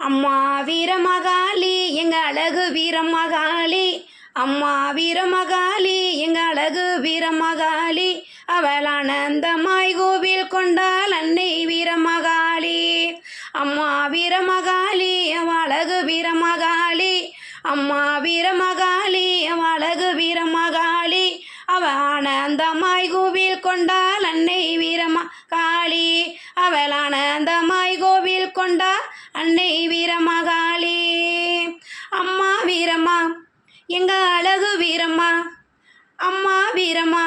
அம்மா வீரமகாளி எங்க அழகு வீரமகாளி, அம்மா வீரமகாளி எங்க அழகு வீரமகாளி, அவள் ஆனந்தமாய் கோவில் கொண்டாள் அன்னை வீரமகாளி. அம்மா வீரமகாளி அவள் அழகு வீரமகாளி, அம்மா வீரமகாளி அவள் அழகு வீரமகாளி, அவள் ஆனந்தமாய் கோவில் கொண்டாள் அன்னை வீரமகாளி, அவள் ஆனந்தமாய் கோவில் கொண்டாள் அன்னை வீரமகாளி. அம்மா வீரம்மா எங்க அழகு வீரம்மா, அம்மா வீரம்மா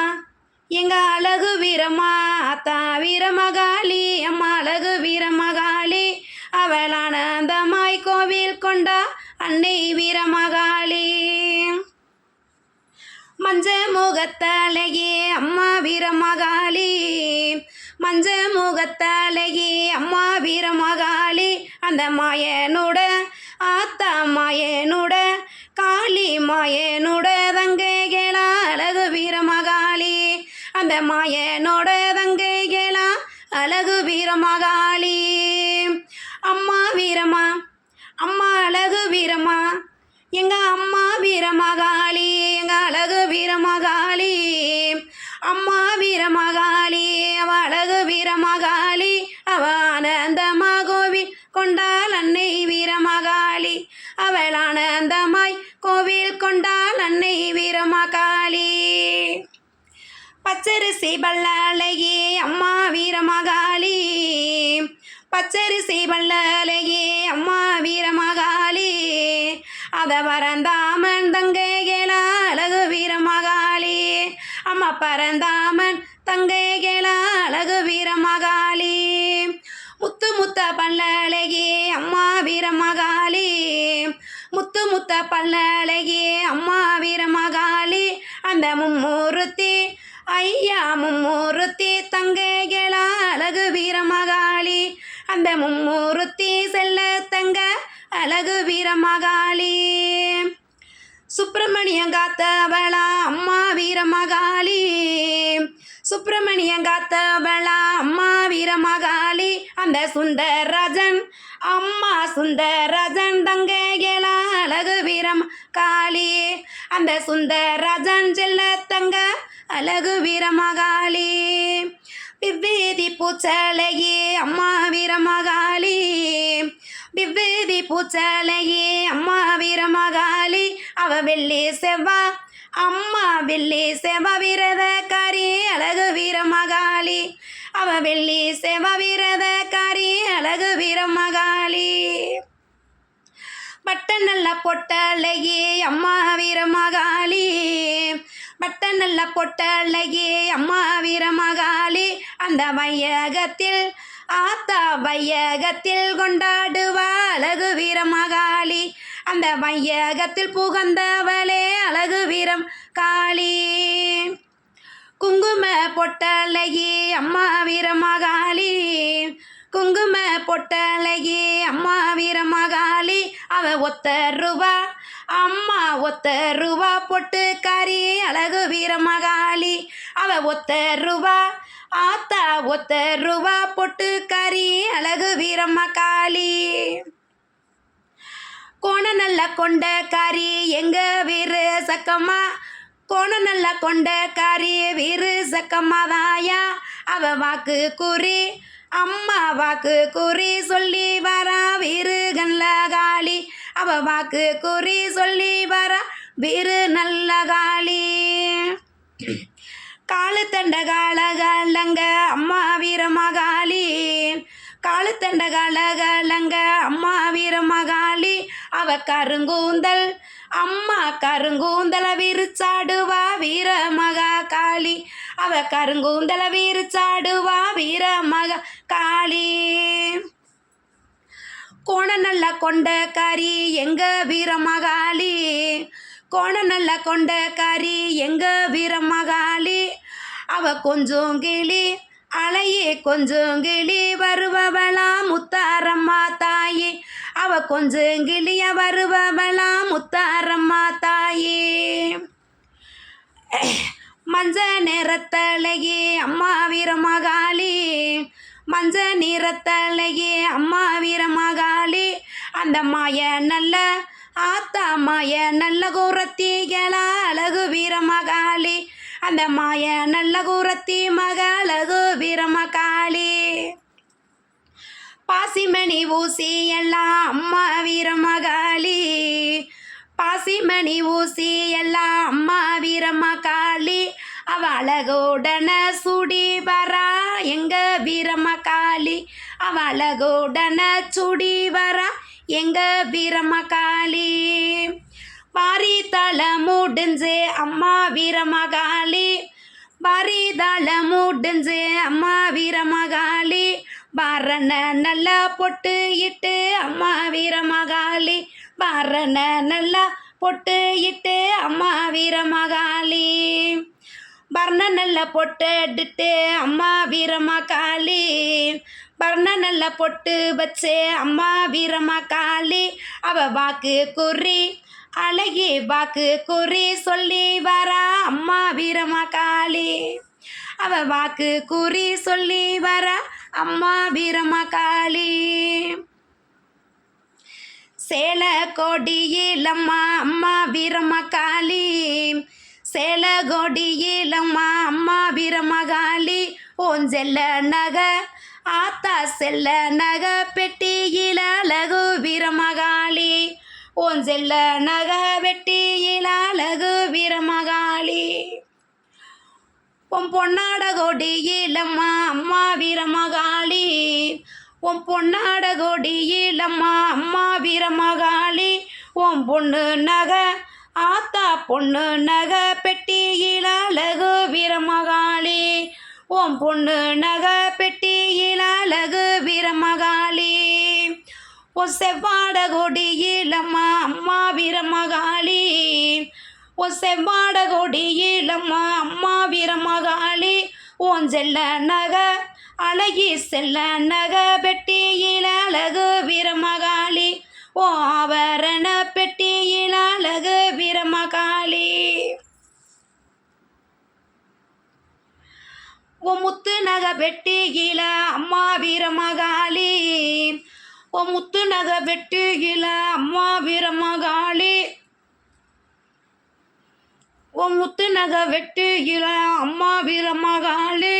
எங்க அழகு வீரம்மா, அத்தா வீரமகாளி அம்மா அழகு வீரமகாளி, அவள் ஆனந்தமாய் கோவில் கொண்டா அன்னை வீரமகாளி. மஞ்ச முகத்தழகி அம்மா வீரமகாளி, மஞ்ச முகத்தழகி அம்மா வீரமகாளி, அந்த மாயனோட ஆத்தா மாயனோட காளி மாயனோட தங்கைகளா அழகு வீரமகாளி, அந்த மாயனோட தங்கைகளா அழகு வீரமகாளி. அம்மா வீரமா அம்மா அழகு வீரமா எங்க அம்மா வீரமகாளி, எங்க அழகு வீரமகாளி, அம்மா வீரமகாளி அவ அழகு வீரமகாளி, அவ ஆனந்தமாக கோவில் கொண்டாள் அன்னை வீரமகாளி, அவள் ஆனந்தமாய் கோவில் கொண்டாள் அன்னை வீரமகாளி. பச்சரிசி பல்லழகி அம்மா வீரமகாளி, பச்சரிசி பல்லழகி அம்மா வீரமகாளி, அத பரந்தாமன் தங்கைகளா அழகு வீரமகாளி, அம்மா பரந்தாமன் தங்கைகளா அழகு வீரமகாளி. முத்து முத்த பல்லழகி அம்மா வீரமகாளி, முத்து முத்த பல்லழகி அம்மா வீரமகாளி, அந்த மும்மூர்த்தி ஐயா மும்மூர்த்தி தங்கைகளா அழகு வீரமகாளி, அந்த மும்மூர்த்தி செல்ல தங்க அழகு வீரமகாளி. சுப்பிரமணியம் காத்தவளா அம்மா வீரமகாளி, சுப்பிரமணியம் காத்தவளா அம்மா வீரமகாளி, அந்த சுந்தரராஜன் அம்மா சுந்தரராஜன் தங்கைகளா அழகு வீரமகாளி, அந்த சுந்தரராஜன் செல்ல தங்க அழகு வீரமகாளி. விவ்வேதி பூச்சழகி அம்மா வீரமகாளி, விவ்வேதி பூச்சழகி அம்மா வீரமகாளி, அவ வெள்ளி செவ்வா அம்மா வெள்ளி செவ்வா விரதக்காரி அழகு வீரமகாளி, அவ வெள்ளி செவ்வா விரதக்காரி அழகு வீரமகாளி. பட்ட நல்ல பொட்டழகி அம்மா வீரமகாளி, பட்ட நல்ல பொட்டழகி அம்மா வீரமகாளி, அந்த வையகத்தில் ஆத்தா வையகத்தில் கொண்டாடுவா அழகு வீரமகாளி, அந்த வையகத்தில் புகந்தவளே அழகு வீரம் காளி. குங்கும பொட்டழகி அம்மா வீரமகாளி, குங்கும பொட்டழகி அம்மா வீரமகாளி, அவ ஒத்த ரூபா அம்மா ஒத்த ரூபா பொட்டுக்காரி அழகு வீரமகாளி, அவ ஒத்த ரூபா ஆத்தா ஒத்த ரூபா பொட்டுக்காரி அழகு வீரமகாளி. கோண நல்ல கொண்டக்காரி எங்க வீரு சக்கம்மா, கோண நல்ல கொண்டக்காரி வீரு சக்கம்மாதாயா, அவ வாக்கு குறி அம்மா வாக்கு குறி சொல்லி வரா வீரு நல்ல காளி, அவ வாக்கு குறி சொல்லி வரா வீரு நல்ல காளி. காலு தண்ட காலகலங்க அம்மா வீரமகாளி, காலு தண்ட காலகலங்க அம்மா வீரமகாளி, அவ கருங்கூந்தல் அம்மா கருங்கூந்தல விரிச்சாடுவா வீரமகா காளி, அவ கருங்கூந்தல விரிச்சாடுவா வீரமகா காளி. கோண நல்ல கொண்டக்காரி எங்க வீரமகாளி, கோண நல்ல கொண்டக்காரி எங்க வீரமகாளி, அவ கொஞ்சம் கிளி அலையே கொஞ்சம் கிளி வருபவளா முத்தாரம்மா தாயே, அவ கொஞ்சம் கிளிய வருபவளா முத்தாரம்மா தாயே. மஞ்ச நிறத்தழகி அம்மா வீரமகாளி, மஞ்ச நிறத்தழகி அம்மா வீரமகாளி, அந்த மாய நல்ல ஆத்தா மாய நல்ல கூரத்திகளா அழகு வீரமகாளி அந்த மாய நல்ல கூரத்தி மக அழகு வீரமகாளி பாசிமணி ஊசி எல்லாம் அம்மா வீரமகாளி பாசிமணி ஊசி எல்லாம் அம்மா வீரமகாளி அவ அழகுடன சுடி வரா எங்க வீரமகாளி அவ அழகுடன சுடி வரா எங்க வீரமகாளி வாரி தலை முடிஞ்சு அம்மா வீரமகாளி வாரி தலை முடிஞ்சு அம்மா வீரமகாளி பாரண நல்லா பொட்டு இட்டு அம்மா வீரமகாளி பாரண நல்லா பொட்டு இட்டு அம்மா வீரமகாளி பர்ண நல்ல பொட்டு அம்மா வீரமகாளி பர்ண நல்ல பொட்டு வச்சு அம்மா வீரமகாளி அவ வாக்கு குறி அழகி வாக்கு குறி சொல்லி வரா அம்மா வீரமகாளி அவ வாக்கு குறி சொல்லி வரா அம்மா வீரமகாளி சேல கொடியிலம்மா அம்மா வீரமகாளி சேல கொடியிலம்மா அம்மா வீரமகாளி ஓன் செல்ல நக ஆத்தா செல்ல நக பெட்டியில அழகு வீரமகாளி ஓன் செல்ல நக வெட்டியில அழகு வீரமகாளி உன் பொன்னாட கொடியிலம்மா அம்மா வீரமகாளி உன் பொன்னாட கொடியிலம்மா அம்மா வீரமகாளி உன் பொண்ணு நகை ஆத்தா பொண்ணு நகை பெட்டியில அழகு வீரமகாளி உன் பொண்ணு நகை பெட்டியில அழகு வீரமகாளி உன் செவ்வாட கொடியிலம்மா அம்மா வீரமகாளி உன் செவ்வாட கொடியிலம்மா அம்மா வீரமகாளி உன் செல்ல நகை அழகி செல்ல நகை பெட்டியில அழகு வீரமகாளி ஓ ஆபரண பெட்டியில அழகு வீரமகாளி ஓ முத்து நகை பெட்டியில அம்மா வீரமகாளி ஓ முத்து நகை பெட்டியில அம்மா வீரமகாளி ஓ முத்து நகை வெட்டியில அம்மா வீரமகாளி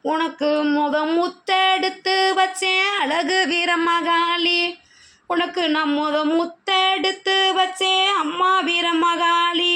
உனக்கு முத்தெடுத்து வச்சேன் அழகு வீரமகாளி உனக்கு நான் முத்தெடுத்து வச்சேன் அம்மா வீரமகாளி